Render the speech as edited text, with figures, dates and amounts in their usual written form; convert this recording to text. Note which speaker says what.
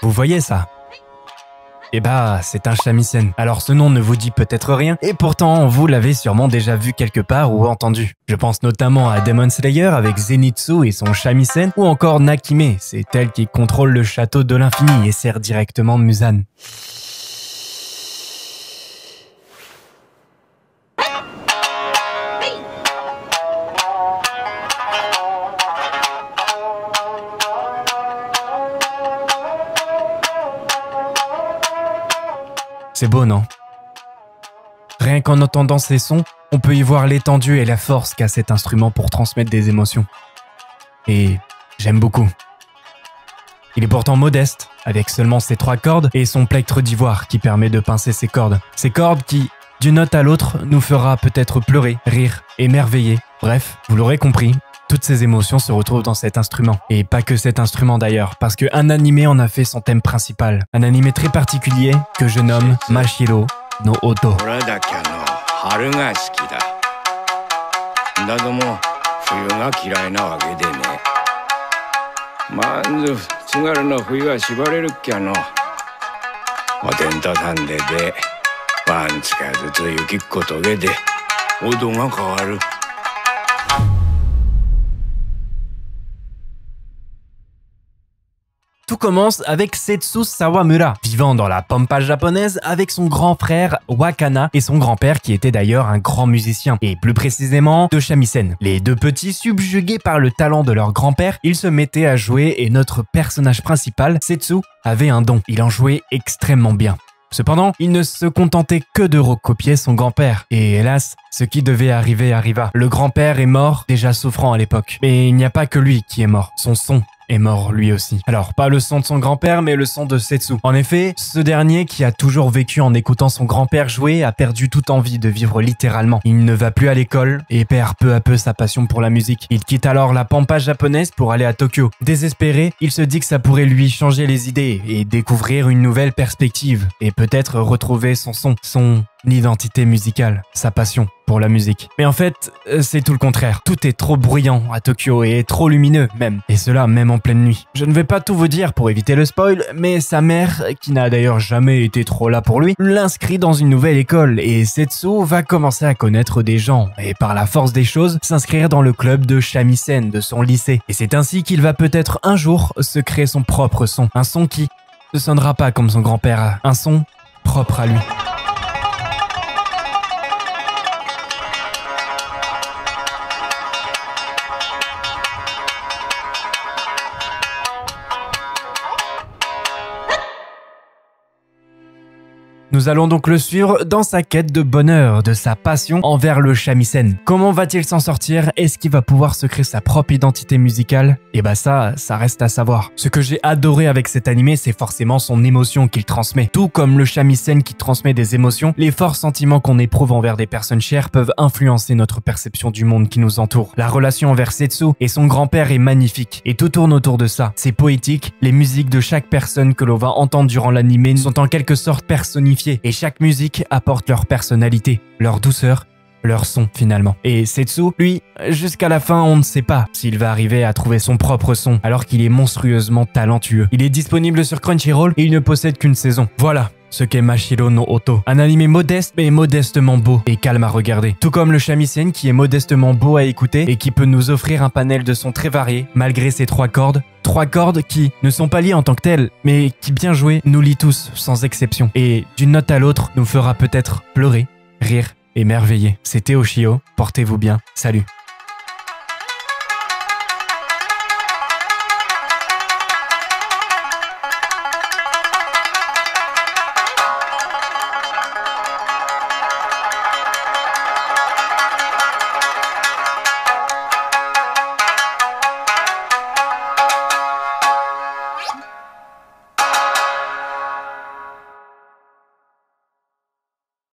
Speaker 1: Vous voyez ça? Eh bah, c'est un shamisen. Alors ce nom ne vous dit peut-être rien, et pourtant vous l'avez sûrement déjà vu quelque part ou entendu. Je pense notamment à Demon Slayer avec Zenitsu et son shamisen, ou encore Nakime, c'est elle qui contrôle le château de l'infini et sert directement Muzan. C'est beau, non? Rien qu'en entendant ces sons, on peut y voir l'étendue et la force qu'a cet instrument pour transmettre des émotions. Et j'aime beaucoup. Il est pourtant modeste, avec seulement ses 3 cordes et son plectre d'ivoire qui permet de pincer ses cordes. Ces cordes qui, d'une note à l'autre, nous fera peut-être pleurer, rire, émerveiller. Bref, vous l'aurez compris, toutes ces émotions se retrouvent dans cet instrument. Et pas que cet instrument d'ailleurs, parce qu'un animé en a fait son thème principal. Un animé très particulier que je nomme Mashiro no Oto. Tout commence avec Setsu Sawamura, vivant dans la pampa japonaise avec son grand frère Wakana et son grand-père qui était d'ailleurs un grand musicien, et plus précisément de shamisen. Les deux petits, subjugués par le talent de leur grand-père, ils se mettaient à jouer et notre personnage principal, Setsu, avait un don. Il en jouait extrêmement bien. Cependant, il ne se contentait que de recopier son grand-père. Et hélas, ce qui devait arriver arriva. Le grand-père est mort, déjà souffrant à l'époque. Mais il n'y a pas que lui qui est mort. Son son est mort lui aussi. Alors, pas le son de son grand-père, mais le son de Setsu. En effet, ce dernier, qui a toujours vécu en écoutant son grand-père jouer, a perdu toute envie de vivre littéralement. Il ne va plus à l'école et perd peu à peu sa passion pour la musique. Il quitte alors la pampa japonaise pour aller à Tokyo. Désespéré, il se dit que ça pourrait lui changer les idées et découvrir une nouvelle perspective et peut-être retrouver son son, son identité musicale, sa passion pour la musique. Mais en fait, c'est tout le contraire. Tout est trop bruyant à Tokyo et trop lumineux même. Et cela même en pleine nuit. Je ne vais pas tout vous dire pour éviter le spoil, mais sa mère, qui n'a d'ailleurs jamais été trop là pour lui, l'inscrit dans une nouvelle école et Setsu va commencer à connaître des gens et par la force des choses, s'inscrire dans le club de shamisen de son lycée. Et c'est ainsi qu'il va peut-être un jour se créer son propre son. Un son qui ne sonnera pas comme son grand-père. Un son propre à lui. Nous allons donc le suivre dans sa quête de bonheur, de sa passion envers le shamisen. Comment va-t-il s'en sortir? Est-ce qu'il va pouvoir se créer sa propre identité musicale? Et bah ça reste à savoir. Ce que j'ai adoré avec cet animé, c'est forcément son émotion qu'il transmet. Tout comme le shamisen qui transmet des émotions, les forts sentiments qu'on éprouve envers des personnes chères peuvent influencer notre perception du monde qui nous entoure. La relation envers Setsu et son grand-père est magnifique, et tout tourne autour de ça. C'est poétique, les musiques de chaque personne que l'on va entendre durant l'animé sont en quelque sorte personnifiées. Et chaque musique apporte leur personnalité, leur douceur, leur son finalement. Et Setsu, lui, jusqu'à la fin, on ne sait pas s'il va arriver à trouver son propre son, alors qu'il est monstrueusement talentueux. Il est disponible sur Crunchyroll et il ne possède qu'une saison. Voilà ce qu'est Mashiro no Oto. Un animé modeste mais modestement beau et calme à regarder. Tout comme le shamisen qui est modestement beau à écouter et qui peut nous offrir un panel de sons très variés malgré ses 3 cordes. 3 cordes qui ne sont pas liées en tant que telles, mais qui bien jouées nous lient tous sans exception. Et d'une note à l'autre nous fera peut-être pleurer, rire, émerveiller. C'était Oshio, portez-vous bien, salut.